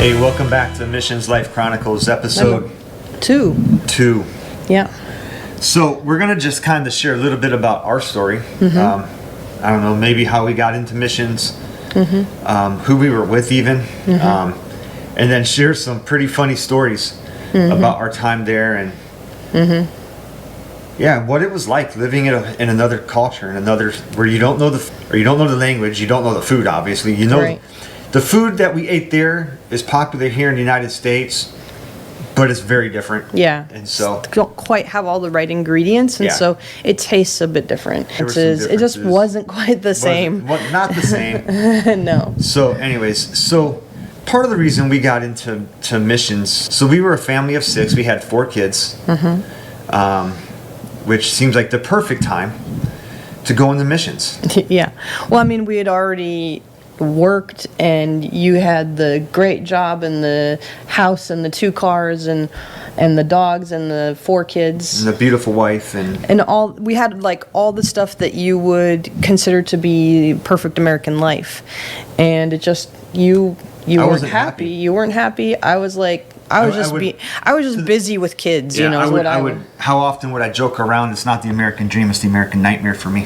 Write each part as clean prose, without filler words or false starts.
Hey, welcome back to Missions Life Chronicles, episode 2. Yeah. So we're going to just kind of share a little bit about our story. I don't know, maybe how we got into missions, who we were with even, and then share some pretty funny stories about our time there and yeah, what it was like living in another culture, in another where you don't know the language, you don't know the food. Obviously, you know. Right. The food that we ate there is popular here in the United States, but it's very different. Yeah. And so don't quite have all the right ingredients, and so it tastes a bit different. It just wasn't quite the same. Not the same. No. So anyways, part of the reason we got into missions, so we were a family of 6. We had 4 kids, which seems like the perfect time to go into missions. Yeah. Well, I mean, we had already worked, and you had the great job and the house and the 2 cars and the dogs and the 4 kids and the beautiful wife and all. We had like all the stuff that you would consider to be perfect American life, and it just you weren't happy. You weren't happy. I was like, I was just busy with kids. Yeah, you know, how often would I joke around? It's not the American dream; it's the American nightmare for me.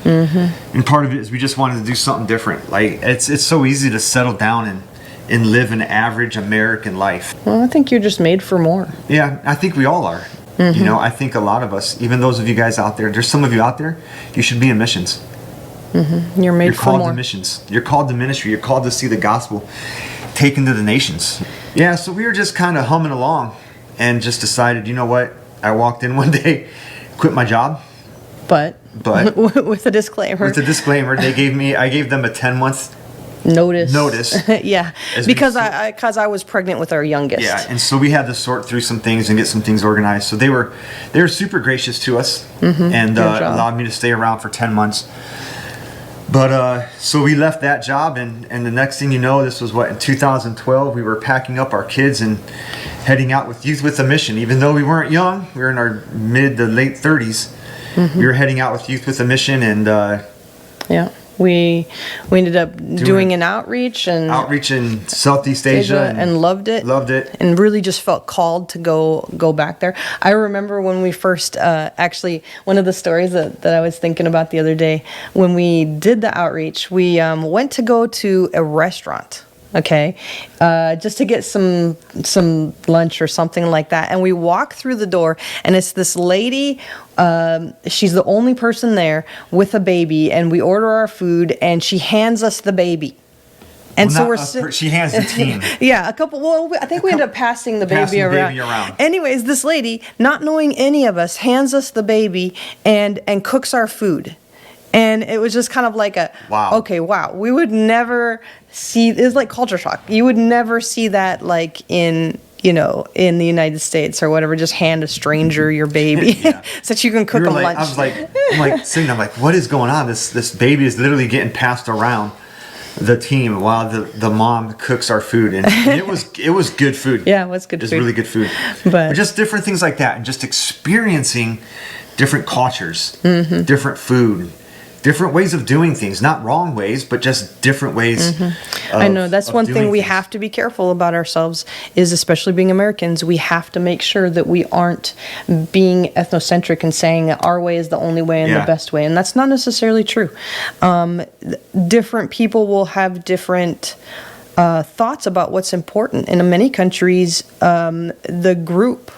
And part of it is we just wanted to do something different. Like it's so easy to settle down and live an average American life. Well, I think you're just made for more. Yeah, I think we all are. You know, I think a lot of us, even those of you guys out there, there's some of you out there, you should be in missions. You're made for more. You're called to missions. You're called to ministry. You're called to see the gospel taken to the nations. Yeah, so we were just kind of humming along and just decided, you know what? I walked in one day, quit my job. But with a disclaimer. With a disclaimer, I gave them a 10-month notice. Yeah, because I was pregnant with our youngest. Yeah, and so we had to sort through some things and get some things organized. So they were super gracious to us and allowed me to stay around for 10 months. But so we left that job, and the next thing you know, this was in 2012, we were packing up our kids and heading out with Youth with a Mission. Even though we weren't young, we were in our mid to late 30s. We were heading out with Youth with a Mission, and we ended up doing an outreach in Southeast Asia and loved it, and really just felt called to go back there. I remember when we first actually, one of the stories that I was thinking about the other day, when we did the outreach, we went to go to a restaurant. Okay, just to get some lunch or something like that. And we walk through the door, and it's this lady. She's the only person there with a baby, and we order our food, and she hands us the baby. And she hands the team. Yeah, a couple. Well, I think we ended up passing the baby around. Anyways, this lady, not knowing any of us, hands us the baby and cooks our food. And it was just kind of like wow. We would never see, it was like culture shock. You would never see that like in the United States or whatever, just hand a stranger your baby so that you can cook them lunch. I'm like sitting there, I'm like, what is going on? This baby is literally getting passed around the team while the mom cooks our food, and it was good food. Yeah, it was good food. It was really good food. But just different things like that, and just experiencing different cultures, different food, different ways of doing things, not wrong ways, but just different ways. I know that's one thing we have to be careful about ourselves is, especially being Americans, we have to make sure that we aren't being ethnocentric and saying that our way is the only way and the best way. And that's not necessarily true. Different people will have different thoughts about what's important. In many countries, the group,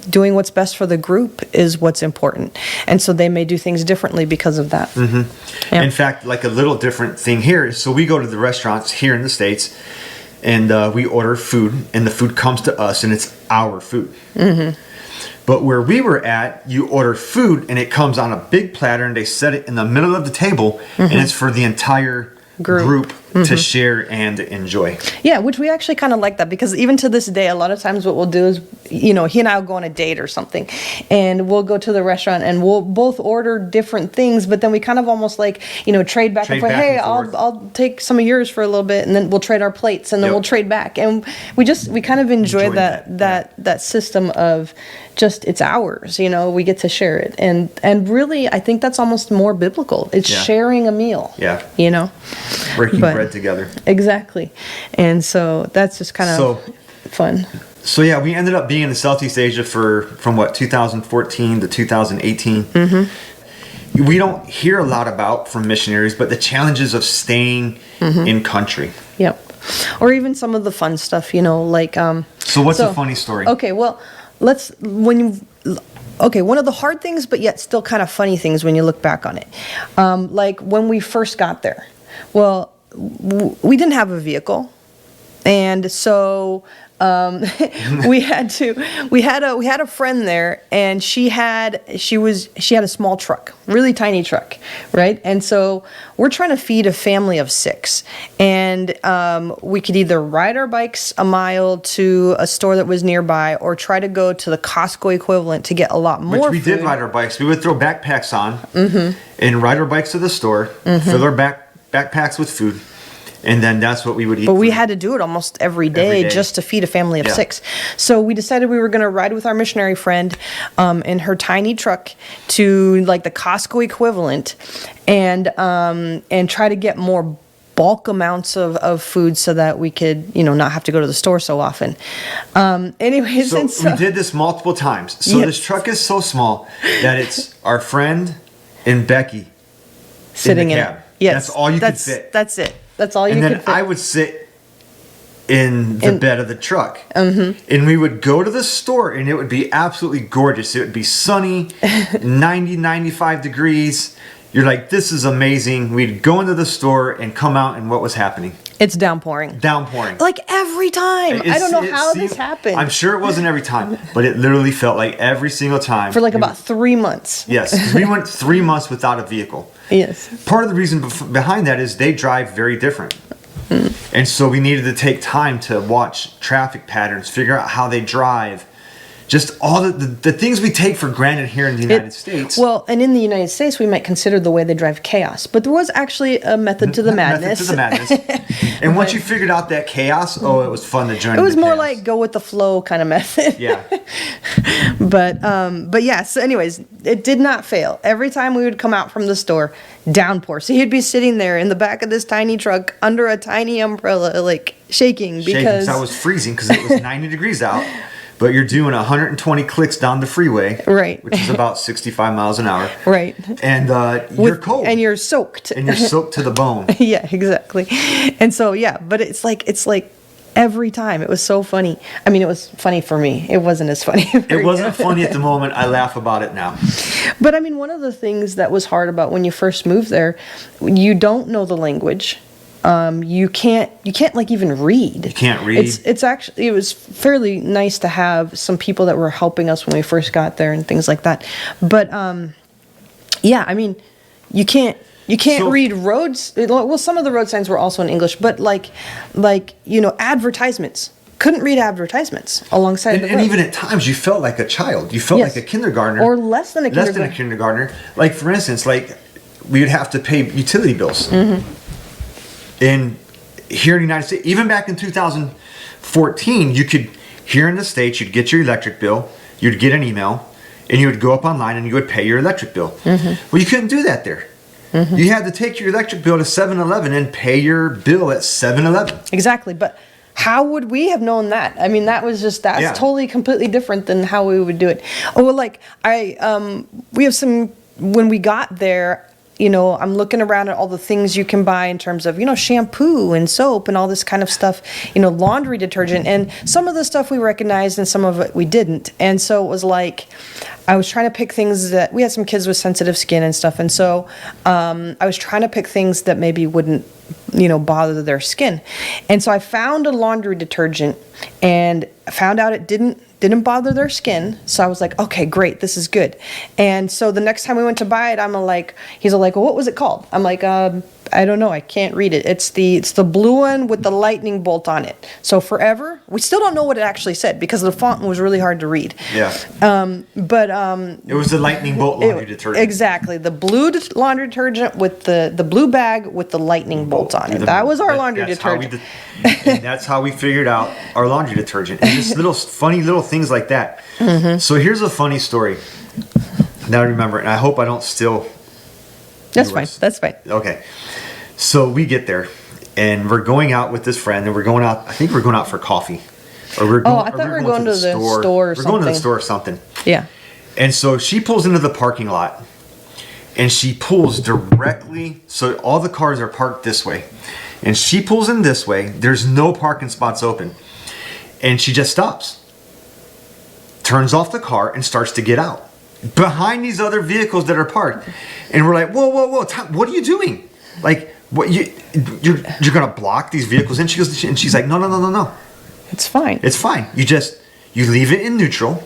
doing what's best for the group is what's important. And so they may do things differently because of that. Yeah. In fact, like a little different thing here. So we go to the restaurants here in the States, and we order food, and the food comes to us, and it's our food. But where we were at, you order food, and it comes on a big platter, and they set it in the middle of the table, and it's for the entire group to share and enjoy. Yeah, which we actually kind of like that, because even to this day, a lot of times what we'll do is, he and I will go on a date or something, and we'll go to the restaurant and we'll both order different things, but then we kind of almost like, trade back and forth. Hey, I'll take some of yours for a little bit, and then we'll trade our plates, and then we'll trade back. And we kind of enjoy that system of just, it's ours, we get to share it. And really, I think that's almost more biblical. It's sharing a meal. Yeah. breaking But- bread together. Exactly. And so that's just kind of fun. So yeah, we ended up being in Southeast Asia from 2014 to 2018. We don't hear a lot about from missionaries, but the challenges of staying in country. Yep. Or even some of the fun stuff, like. So what's a funny story? Okay, well, one of the hard things, but yet still kind of funny things when you look back on it. Like when we first got there, well, we didn't have a vehicle. And so we had a friend there, and she had a small truck, really tiny truck, right? And so we're trying to feed a family of 6, and we could either ride our bikes a mile to a store that was nearby, or try to go to the Costco equivalent to get a lot more. Which we did ride our bikes. We would throw backpacks on and ride our bikes to the store, fill our backpacks with food. And then that's what we would eat. But we had to do it almost every day just to feed a family of 6. So we decided we were going to ride with our missionary friend in her tiny truck to like the Costco equivalent, and try to get more bulk amounts of food so that we could, not have to go to the store so often. Anyways, so and so we did this multiple times. So this truck is so small that it's our friend and Becky sitting in the in cab. it. Yes, that's all you could fit. That's it. That's all you could fit. And then I would sit in the bed of the truck. And we would go to the store, and it would be absolutely gorgeous. It would be sunny, 90, 95 degrees. You're like, this is amazing. We'd go into the store and come out, and what was happening? It's downpouring. Downpouring. Like every time. I don't know how this happened. I'm sure it wasn't every time, but it literally felt like every single time. For like about 3 months. Yes. 'Cause we went 3 months without a vehicle. Yes. Part of the reason behind that is they drive very different. And so we needed to take time to watch traffic patterns, figure out how they drive. Just all the things we take for granted here in the United States. Well, and in the United States, we might consider the way they drive chaos. But there was actually a method to the madness. Method to the madness. And once you figured out that chaos, it was fun to join. It was more chaos. like go with the flow kind of method. Yeah. But yeah, so anyways, it did not fail. Every time we would come out from the store, downpour. So he'd be sitting there in the back of this tiny truck under a tiny umbrella, like shaking because I was freezing because it was 90 degrees out. But you're doing 120 clicks down the freeway, right? Which is about 65 miles an hour, right? And you're cold, and you're soaked, and you're soaked to the bone. Yeah, exactly. And so yeah, but it's like every time. It was so funny. I mean, it was funny for me. It wasn't as funny. It wasn't funny at the moment. I laugh about it now. But I mean, one of the things that was hard about when you first moved there, you don't know the language. You can't like even read. You can't read. It's actually, it was fairly nice to have some people that were helping us when we first got there and things like that. But yeah, I mean, you can't read roads. Well, some of the road signs were also in English, but like advertisements. Couldn't read advertisements alongside the road. And even at times, you felt like a child. You felt like a kindergartner, or less than a kindergartner. Less than a kindergartner. Like for instance, like we would have to pay utility bills. And here in the United States, even back in 2014, you could, here in the States, you'd get your electric bill, you'd get an email, and you would go up online and you would pay your electric bill. Well, you couldn't do that there. You had to take your electric bill to 7-Eleven and pay your bill at 7-Eleven. Exactly, but how would we have known that? I mean, that's totally completely different than how we would do it. Oh, well, like we have some, when we got there, I'm looking around at all the things you can buy in terms of, shampoo and soap and all this kind of stuff, laundry detergent. And some of the stuff we recognized and some of it we didn't. And so it was like, I was trying to pick things that, we had some kids with sensitive skin and stuff. And so I was trying to pick things that maybe wouldn't, bother their skin. And so I found a laundry detergent and found out it didn't bother their skin. So I was like, okay, great, this is good. And so the next time we went to buy it, he's like, well, what was it called? I'm like, I don't know, I can't read it. It's the blue one with the lightning bolt on it. So Forever. We still don't know what it actually said because the font was really hard to read. Yeah. It was the lightning bolt laundry detergent. Exactly. The blue laundry detergent with the blue bag with the lightning bolt on it. That was our laundry detergent. And that's how we figured out our laundry detergent. And just funny little things like that. So here's a funny story. Now I remember, and I hope I don't steal. That's fine. That's fine. Okay. So we get there, and we're going out with this friend, and we're going out. I think we're going out for coffee. Or we're I thought we were going to the store or We're something. going to the store or something. Yeah. And so she pulls into the parking lot, and she pulls directly, so all the cars are parked this way. And she pulls in this way. There's no parking spots open. And she just stops, turns off the car, and starts to get out behind these other vehicles that are parked. And we're like, whoa, whoa, whoa, what are you doing? Like, what you're gonna block these vehicles? And she's like, no. It's fine. It's fine. You leave it in neutral.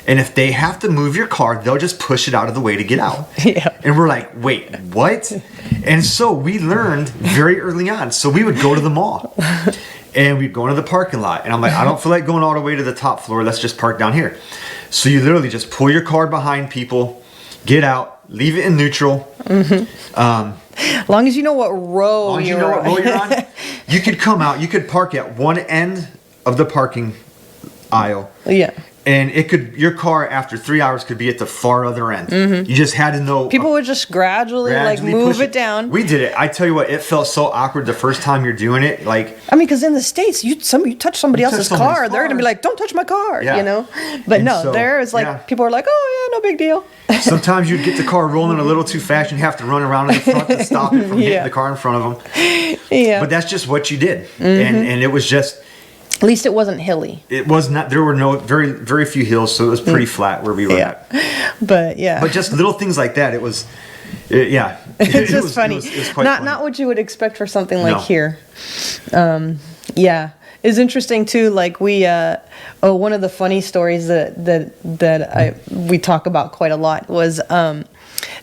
And if they have to move your car, they'll just push it out of the way to get out. Yeah. And we're like, wait, what? And so we learned very early on. So we would go to the mall. And we'd go into the parking lot. And I'm like, I don't feel like going all the way to the top floor. Let's just park down here. So you literally just pull your car behind people, get out, leave it in neutral. As long as you know what row you're on. You could come out. You could park at one end of the parking aisle. Yeah. And your car after 3 hours could be at the far other end. You just had to know. People would just gradually move it down. We did it. I tell you what, it felt so awkward the first time you're doing it. Like, I mean, because in the States, you touch somebody else's car, they're gonna be like, "Don't touch my car," Yeah. you know. But And no, so, there is like people are like, "Oh yeah, no big deal." sometimes you'd get the car rolling a little too fast and you have to run around in the front to stop it from hitting the car in front of them. Yeah. But that's just what you did, and it was just. At least it wasn't hilly. It was not. There were very, very few hills, so it was pretty flat where we were at. But just little things like that. It was, yeah. It's just funny. It was quite not funny. not what you would expect for something like No. here. Yeah, it's interesting too. Like one of the funny stories that we talk about quite a lot was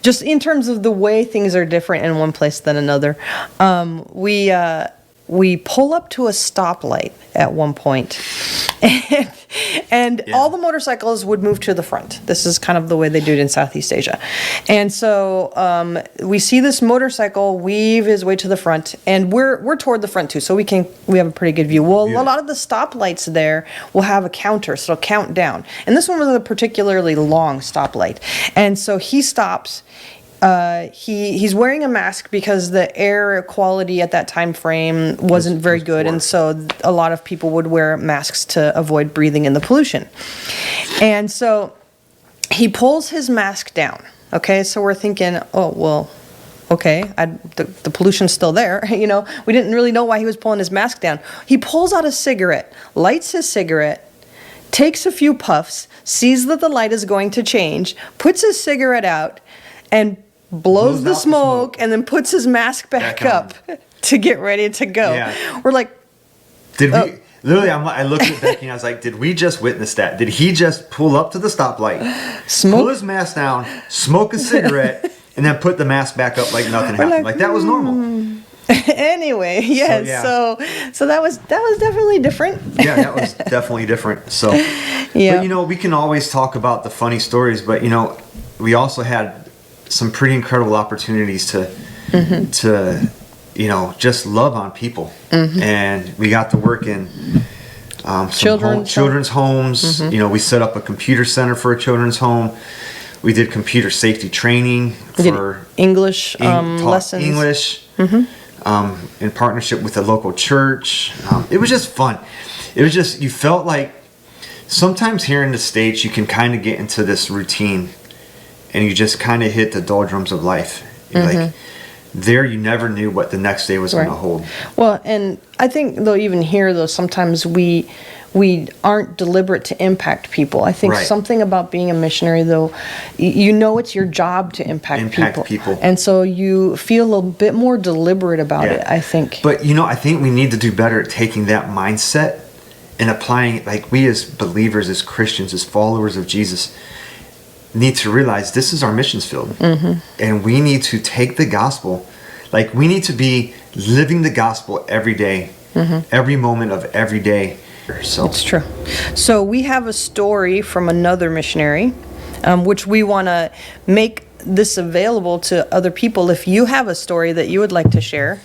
just in terms of the way things are different in one place than another. We pull up to a stoplight at one point, and all the motorcycles would move to the front. This is kind of the way they do it in Southeast Asia. And so we see this motorcycle weave his way to the front, and we're toward the front too, so we have a pretty good view. Well, a lot of the stoplights there will have a counter, so it'll count down. And this one was a particularly long stoplight. And so he stops. He's wearing a mask because the air quality at that time frame wasn't very good, and so a lot of people would wear masks to avoid breathing in the pollution. And so he pulls his mask down. Okay, so we're thinking, oh well, okay, the pollution's still there. You know, we didn't really know why he was pulling his mask down. He pulls out a cigarette, lights his cigarette, takes a few puffs, sees that the light is going to change, puts his cigarette out, and blows the smoke, and then puts his mask back up to get ready to go. Yeah. We're like, we? Literally, I looked at Becky and I was like, "Did we just witness that? Did he just pull up to the stoplight, pull his mask down, smoke a cigarette, and then put the mask back up like nothing happened? Like that was normal." Anyway, yes. So that was definitely different. Yeah, that was definitely different. So, yeah. But we can always talk about the funny stories, but we also had some pretty incredible opportunities to just love on people. And we got to work in some children's homes. We set up a computer center for a children's home. We did computer safety training for English lessons. English in partnership with a local church. It was just fun. It was just, you felt like sometimes here in the States you can kind of get into this routine and you just kind of hit the doldrums of life. Like there, you never knew what the next day was going to hold. Well, and I think though, even here though, sometimes we aren't deliberate to impact people. I think something about being a missionary though, it's your job to impact people. And so you feel a bit more deliberate about it, I think. But I think we need to do better at taking that mindset and applying it. Like we as believers, as Christians, as followers of Jesus, need to realize this is our missions field. And we need to take the gospel, like we need to be living the gospel every day, every moment of every day. So it's true. So we have a story from another missionary, which we want to make this available to other people. If you have a story that you would like to share,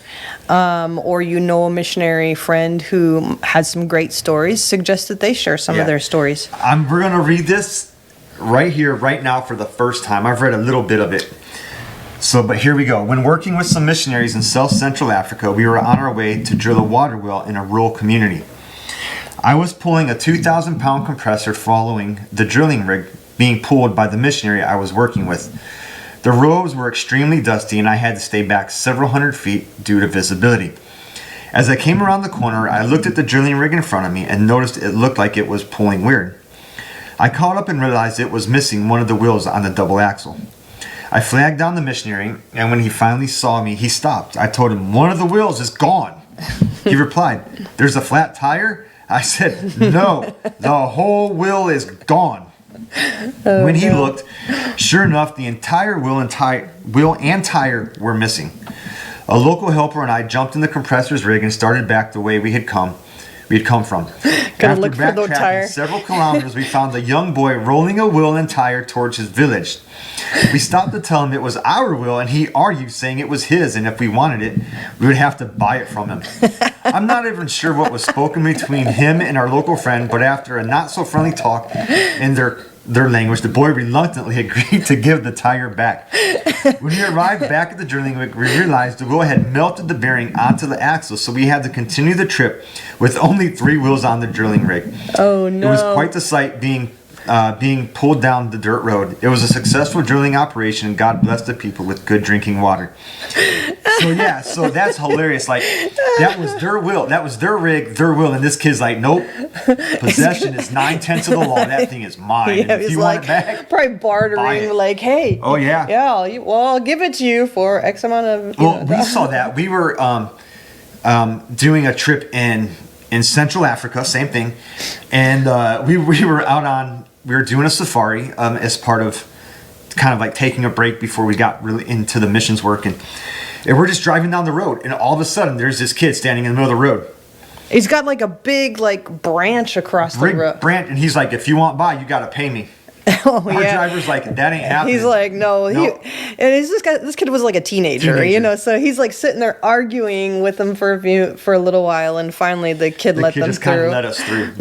or a missionary friend who has some great stories, suggest that they share some of their stories. We're going to read this right here, right now for the first time. I've read a little bit of it. But here we go. When working with some missionaries in South Central Africa, we were on our way to drill a water well in a rural community. I was pulling a 2,000-pound compressor following the drilling rig being pulled by the missionary I was working with. The roads were extremely dusty and I had to stay back several hundred feet due to visibility. As I came around the corner, I looked at the drilling rig in front of me and noticed it looked like it was pulling weird. I caught up and realized it was missing one of the wheels on the double axle. I flagged down the missionary, and when he finally saw me, he stopped. I told him, "One of the wheels is gone." He replied, "There's a flat tire?" I said, "No, the whole wheel is gone." When he looked, sure enough, the entire wheel and tire were missing. A local helper and I jumped in the compressor's rig and started back the way we had come from. Gotta look for the tire. After several kilometers, we found a young boy rolling a wheel and tire towards his village. We stopped to tell him it was our wheel, and he argued, saying it was his, and if we wanted it, we would have to buy it from him. I'm not even sure what was spoken between him and our local friend, but after a not-so-friendly talk in their language, the boy reluctantly agreed to give the tire back. When we arrived back at the drilling rig, we realized the wheel had melted the bearing onto the axle, so we had to continue the trip with only 3 wheels on the drilling rig. Oh no. It was quite the sight being pulled down the dirt road. It was a successful drilling operation, and God blessed the people with good drinking water. So that's hilarious. Like, that was their will, that was their rig, their will, and this kid's like, "Nope, possession is 9/10 of the law. That thing is mine. Yeah, And if you want it back, probably buy bartering, it." like, "Hey, Oh, yeah. I'll give it to you for X amount of." We saw that. We were doing a trip in Central Africa, same thing, and we were doing a safari as part of kind of like taking a break before we got really into the missions work, and we're just driving down the road, and all of a sudden there's this kid standing in the middle of the road. He's got like a big branch across the road. Branch, and he's like, "If you want by, you got to pay me." Oh, Our driver's like, "That ain't happening." He's like, "No." Nope. This kid was like a teenager, so he's like sitting there arguing with him for a little while, and finally the kid let them just through. kind of let us through.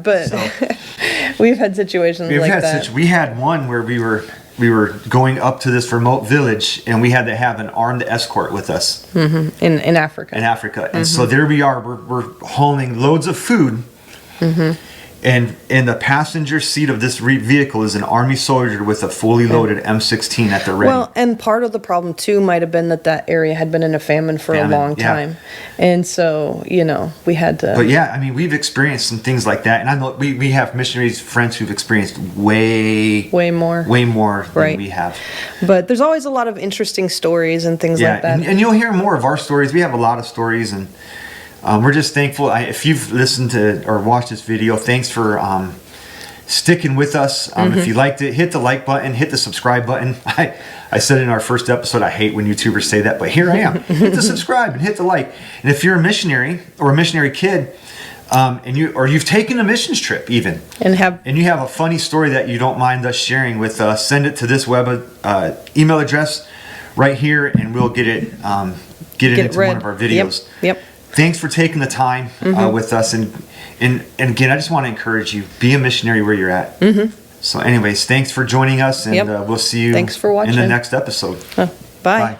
But we've had situations like that. We had one where we were going up to this remote village, and we had to have an armed escort with us. Mm-hmm. In Africa. And so there we are. We're hauling loads of food. Mm-hmm. And in the passenger seat of this vehicle is an army soldier with a fully loaded M16 at the ready. Well, and part of the problem too might have been that area had been in a famine for a long time, and so we had to. But yeah, I mean, we've experienced some things like that, and I know we have missionaries friends who've experienced way more than we have. But there's always a lot of interesting stories and things like that. And you'll hear more of our stories. We have a lot of stories, and we're just thankful. If you've listened to or watched this video, thanks for sticking with us. If you liked it, hit the like button, hit the subscribe button. I said in our first episode, I hate when YouTubers say that, but here I am. Hit the subscribe and hit the like. And if you're a missionary or a missionary kid, and you've taken a missions trip even, and you have a funny story that you don't mind us sharing with us, send it to this email address right here, and we'll get it into one of our videos. Yep. Thanks for taking the time with us, and again, I just want to encourage you, be a missionary where you're at. So anyways, thanks for joining us, and we'll see you Thanks for watching. in the next episode. Bye.